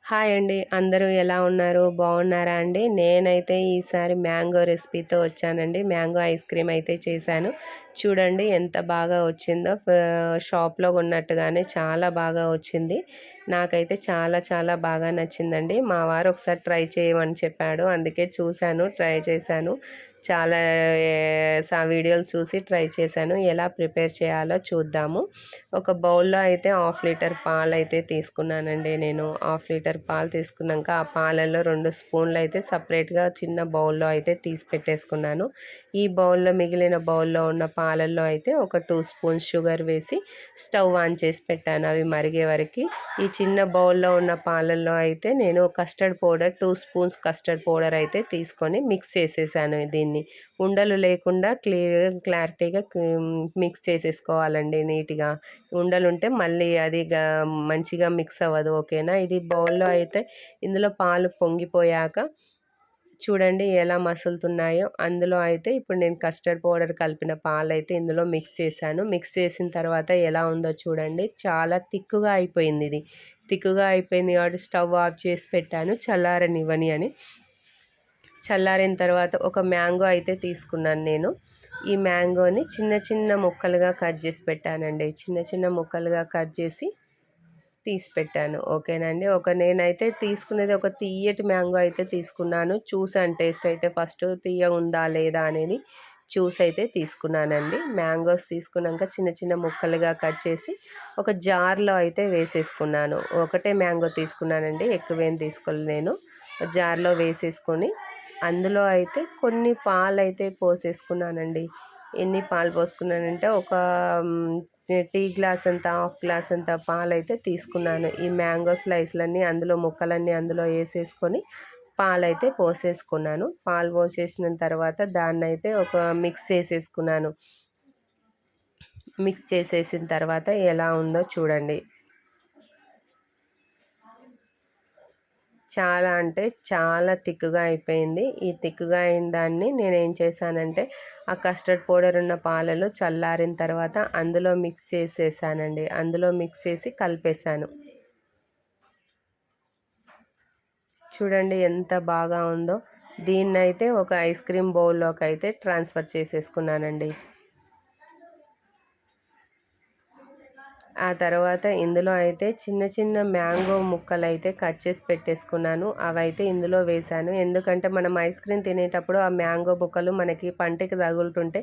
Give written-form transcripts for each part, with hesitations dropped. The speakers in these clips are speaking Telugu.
హాయ్ అండి. అందరూ ఎలా ఉన్నారు? బాగున్నారా అండి? నేనైతే ఈసారి మ్యాంగో రెసిపీతో వచ్చానండి. మ్యాంగో ఐస్ క్రీమ్ అయితే చేశాను. చూడండి ఎంత బాగా వచ్చిందో. షాప్‌లో కొన్నట్టుగానే చాలా బాగా వచ్చింది. నాకైతే చాలా చాలా బాగా నచ్చిందండి. మా వారు ఒకసారి ట్రై చేయమని చెప్పాడు. అందుకే చూశాను, ట్రై చేశాను. చాలా వీడియోలు చూసి ట్రై చేశాను. ఎలా ప్రిపేర్ చేయాలో చూద్దాము. ఒక బౌల్లో అయితే హాఫ్ లీటర్ పాలు అయితే తీసుకున్నానండి నేను. హాఫ్ లీటర్ పాలు తీసుకున్నాక ఆ పాలల్లో 2 స్పూన్లు అయితే సపరేట్గా చిన్న బౌల్లో అయితే తీసి పెట్టేసుకున్నాను. ఈ బౌల్లో మిగిలిన బౌల్లో ఉన్న పాలల్లో అయితే ఒక 2 స్పూన్స్ షుగర్ వేసి స్టవ్ ఆన్ చేసి పెట్టాను అవి మరిగే వరకు. ఈ చిన్న బౌల్లో ఉన్న పాలల్లో అయితే నేను custard powder 2 spoons custard powder అయితే తీసుకొని మిక్స్ చేసేసాను. దీన్ని ఉండలు లేకుండా క్లారిటీగా మిక్స్ చేసేసుకోవాలండి నీట్గా. ఉండలుంటే మళ్ళీ అది మంచిగా మిక్స్ అవ్వదు. ఓకేనా. ఇది బౌల్లో అయితే ఇందులో పాలు పొంగిపోయాక చూడండి ఎలా మసులుతున్నాయో. అందులో అయితే ఇప్పుడు నేను కస్టర్డ్ పౌడర్ కలిపిన పాలైతే ఇందులో మిక్స్ చేశాను. మిక్స్ చేసిన తర్వాత ఎలా ఉందో చూడండి. చాలా తిక్కుగా అయిపోయింది ఇది. తిక్కుగా అయిపోయింది కాబట్టి స్టవ్ ఆఫ్ చేసి పెట్టాను చల్లారనివ్వని అని. చల్లారిన తర్వాత ఒక మ్యాంగో అయితే తీసుకున్నాను నేను. ఈ మ్యాంగోని చిన్న చిన్న ముక్కలుగా కట్ చేసి పెట్టానండి. చిన్న చిన్న ముక్కలుగా కట్ చేసి తీసి పెట్టాను. ఓకేనండి. నేనైతే తీసుకునేది ఒక తియ్యటి మ్యాంగో అయితే తీసుకున్నాను. చూసాను టేస్ట్ అయితే ఫస్ట్ తియ్యగుందా లేదా అనేది చూసి అయితే తీసుకున్నానండి. మ్యాంగోస్ తీసుకున్నాక చిన్న చిన్న ముక్కలుగా కట్ చేసి ఒక జార్లో అయితే వేసేసుకున్నాను. ఒకటే మ్యాంగో తీసుకున్నానండి, ఎక్కువేం తీసుకోలేదు నేను. జార్లో వేసేసుకొని అందులో అయితే కొన్ని పాలు అయితే పోసేసుకున్నానండి. ఎన్ని పాలు పోసుకున్నానంటే ఒక టీ గ్లాస్ అంత, హాఫ్ గ్లాస్ అంత పాలైతే తీసుకున్నాను. ఈ మ్యాంగో స్లైస్లన్నీ అందులో ముక్కలన్నీ అందులో వేసేసుకొని పాలైతే పోసేసుకున్నాను. పాలు పోసేసిన తర్వాత దాన్నైతే ఒక మిక్స్ చేసేసుకున్నాను. మిక్స్ చేసేసిన తర్వాత ఎలా ఉందో చూడండి. చాలా అంటే చాలా తిక్కుగా అయిపోయింది. ఈ తిక్కుగా అయిన దాన్ని నేనేం చేశానంటే ఆ కస్టర్డ్ పౌడర్ ఉన్న పాలలో చల్లారిన తర్వాత అందులో మిక్స్ చేసేసానండి. అందులో మిక్స్ చేసి కలిపేశాను. చూడండి ఎంత బాగా ఉందో. దీన్నైతే ఒక ఐస్ క్రీమ్ బౌల్లోకి అయితే ట్రాన్స్ఫర్ చేసేసుకున్నానండి. ఆ తర్వాత ఇందులో అయితే చిన్న చిన్న మ్యాంగో ముక్కలు అయితే కట్ చేసి పెట్టేసుకున్నాను. అవైతే ఇందులో వేశాను. ఎందుకంటే మనం ఐస్ క్రీమ్ తినేటప్పుడు ఆ మ్యాంగో ముక్కలు మనకి పంటికి తగులుతుంటే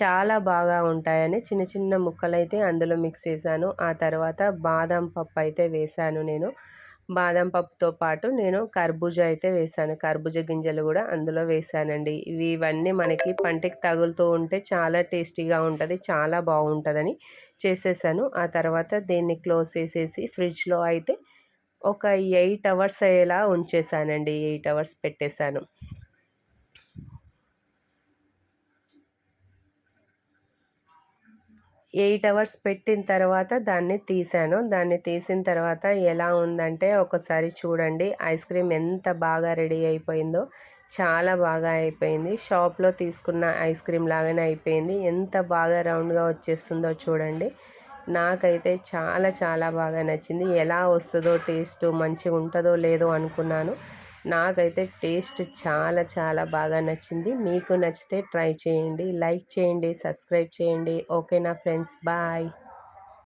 చాలా బాగా ఉంటాయని చిన్న చిన్న ముక్కలైతే అందులో మిక్స్ చేశాను. ఆ తర్వాత బాదం పప్పు అయితే వేశాను నేను. బాదం పప్పుతో పాటు నేను కర్బూజా అయితే వేశాను. కర్బూజా గింజలు కూడా అందులో వేశానండి. ఇవన్నీ మనకి పంటికి తగులుతూ ఉంటే చాలా టేస్టీగా ఉంటుంది, చాలా బాగుంటుందని చేసేసాను. ఆ తర్వాత దీన్ని క్లోజ్ చేసేసి ఫ్రిడ్జ్లో అయితే ఒక 8 అవర్స్ అయ్యేలా ఉంచేసానండి. 8 అవర్స్ పెట్టేశాను. 8 అవర్స్ పెట్టిన తర్వాత దాన్ని తీసాను. దాన్ని తీసిన తర్వాత ఎలా ఉందంటే ఒకసారి చూడండి. ఐస్ క్రీమ్ ఎంత బాగా రెడీ అయిపోయిందో. చాలా బాగా అయిపోయింది. షాప్‌లో తీసుకున్న ఐస్ క్రీమ్ లాగానే అయిపోయింది. ఎంత బాగా రౌండ్‌గా వచ్చేస్తుందో చూడండి. నాకైతే చాలా చాలా బాగా నచ్చింది. ఎలా వస్తుందో టేస్ట్ మంచిగా ఉంటుందో లేదో అనుకున్నాను. నాకైతే టేస్ట్ చాలా చాలా బాగా నచ్చింది. మీకు నచ్చితే ట్రై చేయండి, లైక్ చేయండి, సబ్స్క్రైబ్ చేయండి. ఓకేనా ఫ్రెండ్స్, బాయ్.